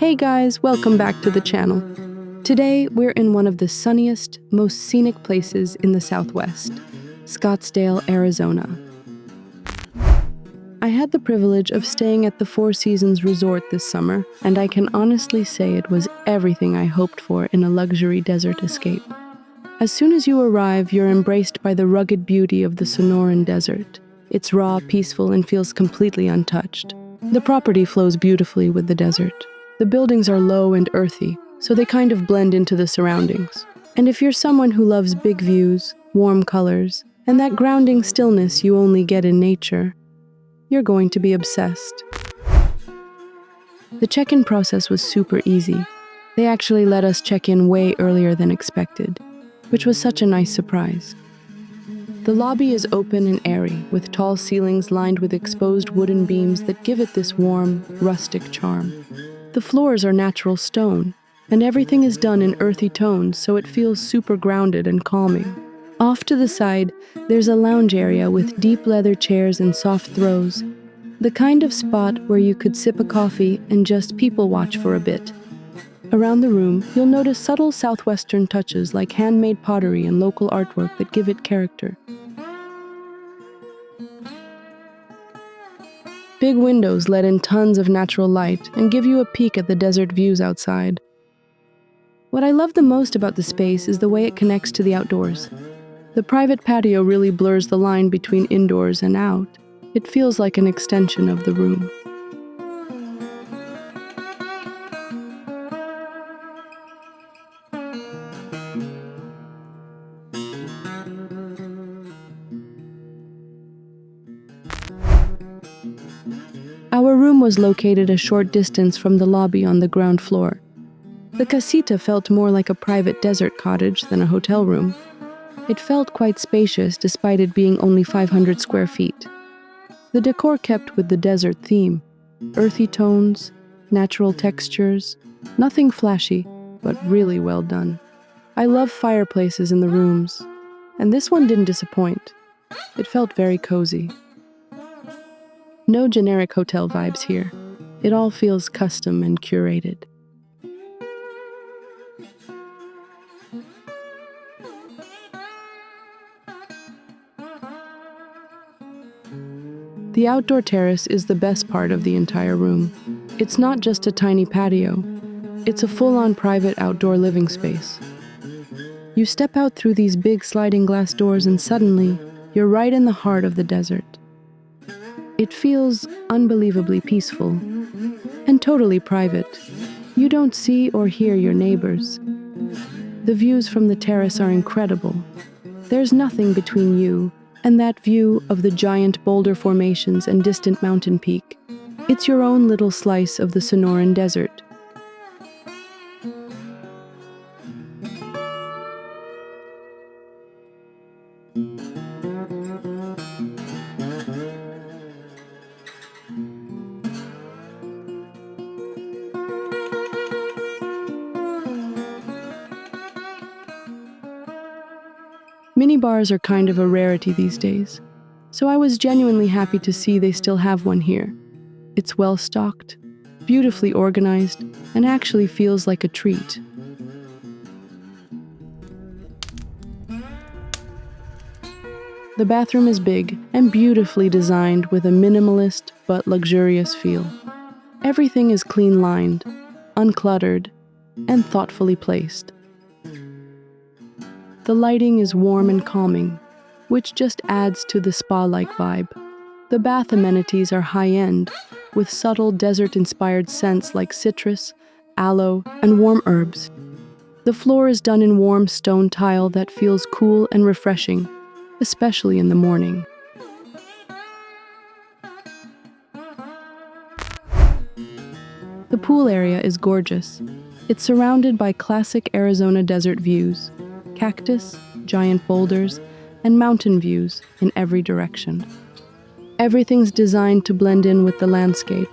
Hey guys, welcome back to the channel. Today, we're in one of the sunniest, most scenic places in the Southwest, Scottsdale, Arizona. I had the privilege of staying at the Four Seasons resort this summer, and I can honestly say it was everything I hoped for in a luxury desert escape. As soon as you arrive, you're embraced by the rugged beauty of the Sonoran Desert. It's raw, peaceful, and feels completely untouched. The property flows beautifully with the desert. The buildings are low and earthy, so they kind of blend into the surroundings. And if you're someone who loves big views, warm colors, and that grounding stillness you only get in nature, you're going to be obsessed. The check-in process was super easy. They actually let us check in way earlier than expected, which was such a nice surprise. The lobby is open and airy, with tall ceilings lined with exposed wooden beams that give it this warm, rustic charm. The floors are natural stone, and everything is done in earthy tones, so it feels super grounded and calming. Off to the side, there's a lounge area with deep leather chairs and soft throws, the kind of spot where you could sip a coffee and just people watch for a bit. Around the room, you'll notice subtle southwestern touches like handmade pottery and local artwork that give it character. Big windows let in tons of natural light and give you a peek at the desert views outside. What I love the most about the space is the way it connects to the outdoors. The private patio really blurs the line between indoors and out. It feels like an extension of the room. Our room was located a short distance from the lobby on the ground floor. The Casita felt more like a private desert cottage than a hotel room. It felt quite spacious despite it being only 500 square feet. The decor kept with the desert theme: earthy tones, natural textures, nothing flashy, but really well done. I love fireplaces in the rooms, and this one didn't disappoint. It felt very cozy. No generic hotel vibes here. It all feels custom and curated. The outdoor terrace is the best part of the entire room. It's not just a tiny patio. It's a full-on private outdoor living space. You step out through these big sliding glass doors and suddenly, you're right in the heart of the desert. It feels unbelievably peaceful and totally private. You don't see or hear your neighbors. The views from the terrace are incredible. There's nothing between you and that view of the giant boulder formations and distant mountain peak. It's your own little slice of the Sonoran Desert. Minibars are kind of a rarity these days, so I was genuinely happy to see they still have one here. It's well stocked, beautifully organized, and actually feels like a treat. The bathroom is big and beautifully designed with a minimalist but luxurious feel. Everything is clean-lined, uncluttered, and thoughtfully placed. The lighting is warm and calming, which just adds to the spa-like vibe. The bath amenities are high-end, with subtle desert-inspired scents like citrus, aloe, and warm herbs. The floor is done in warm stone tile that feels cool and refreshing, especially in the morning. The pool area is gorgeous. It's surrounded by classic Arizona desert views: cactus, giant boulders, and mountain views in every direction. Everything's designed to blend in with the landscape: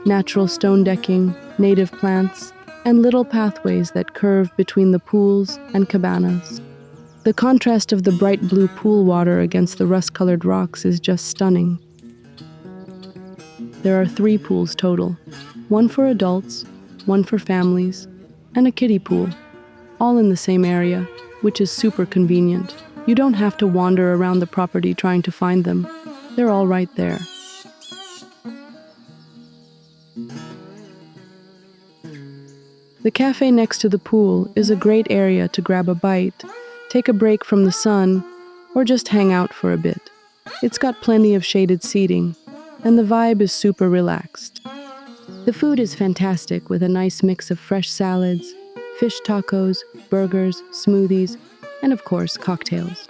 natural stone decking, native plants, and little pathways that curve between the pools and cabanas. The contrast of the bright blue pool water against the rust-colored rocks is just stunning. There are 3 pools total, one for adults, one for families, and a kiddie pool, all in the same area, which is super convenient. You don't have to wander around the property trying to find them. They're all right there. The cafe next to the pool is a great area to grab a bite, take a break from the sun, or just hang out for a bit. It's got plenty of shaded seating, and the vibe is super relaxed. The food is fantastic with a nice mix of fresh salads, fish tacos, burgers, smoothies, and of course, cocktails.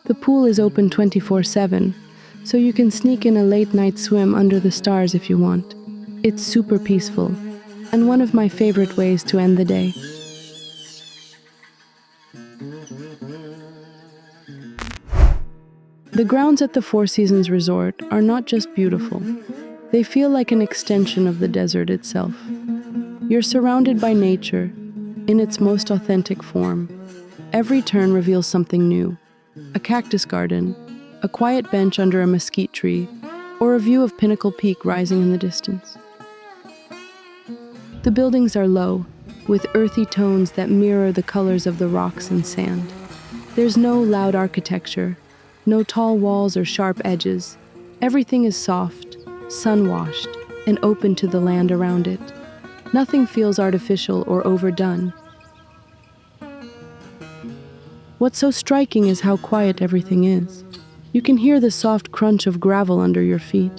The pool is open 24/7, so you can sneak in a late-night swim under the stars if you want. It's super peaceful, and one of my favorite ways to end the day. The grounds at the Four Seasons Resort are not just beautiful. They feel like an extension of the desert itself. You're surrounded by nature in its most authentic form. Every turn reveals something new. A cactus garden, a quiet bench under a mesquite tree, or a view of Pinnacle Peak rising in the distance. The buildings are low, with earthy tones that mirror the colors of the rocks and sand. There's no loud architecture, no tall walls or sharp edges. Everything is soft, sun-washed, and open to the land around it. Nothing feels artificial or overdone. What's so striking is how quiet everything is. You can hear the soft crunch of gravel under your feet,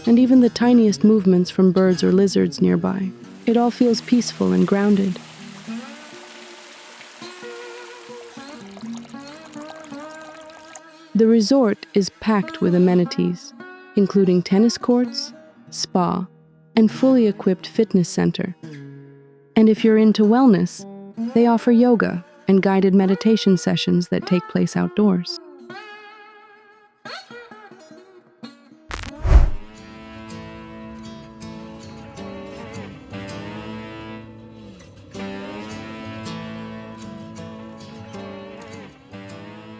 and even the tiniest movements from birds or lizards nearby. It all feels peaceful and grounded. The resort is packed with amenities, including tennis courts, spa, and fully equipped fitness center. And if you're into wellness, they offer yoga and guided meditation sessions that take place outdoors.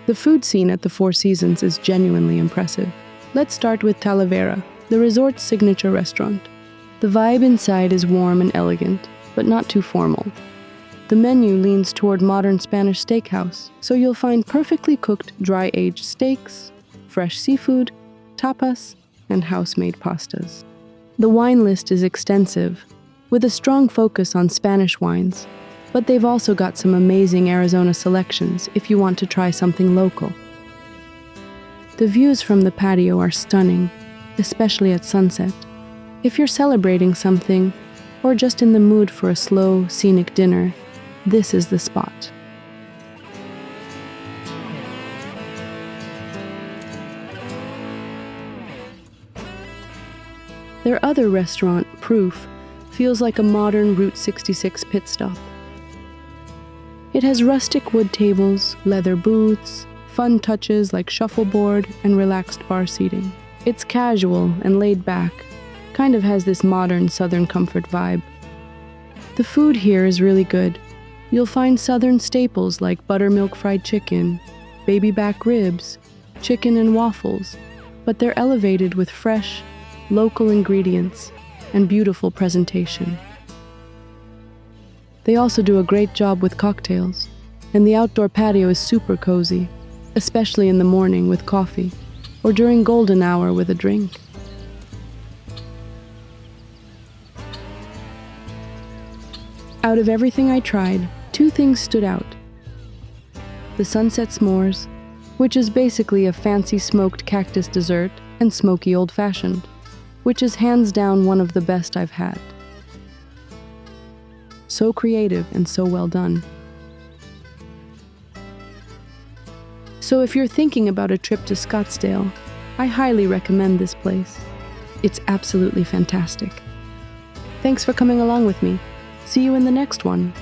The food scene at the Four Seasons is genuinely impressive. Let's start with Talavera, the resort's signature restaurant. The vibe inside is warm and elegant, but not too formal. The menu leans toward modern Spanish steakhouse, so you'll find perfectly cooked dry-aged steaks, fresh seafood, tapas, and house-made pastas. The wine list is extensive, with a strong focus on Spanish wines, but they've also got some amazing Arizona selections if you want to try something local. The views from the patio are stunning, especially at sunset. If you're celebrating something, or just in the mood for a slow, scenic dinner, this is the spot. Their other restaurant, Proof, feels like a modern Route 66 pit stop. It has rustic wood tables, leather booths, fun touches like shuffleboard and relaxed bar seating. It's casual and laid back, kind of has this modern Southern comfort vibe. The food here is really good. You'll find Southern staples like buttermilk fried chicken, baby back ribs, chicken and waffles, but they're elevated with fresh, local ingredients and beautiful presentation. They also do a great job with cocktails, and the outdoor patio is super cozy, especially in the morning with coffee, or during golden hour with a drink. Out of everything I tried, 2 things stood out. The sunset s'mores, which is basically a fancy smoked cactus dessert, and smoky old-fashioned, which is hands down one of the best I've had. So creative and so well done. So if you're thinking about a trip to Scottsdale, I highly recommend this place. It's absolutely fantastic. Thanks for coming along with me. See you in the next one.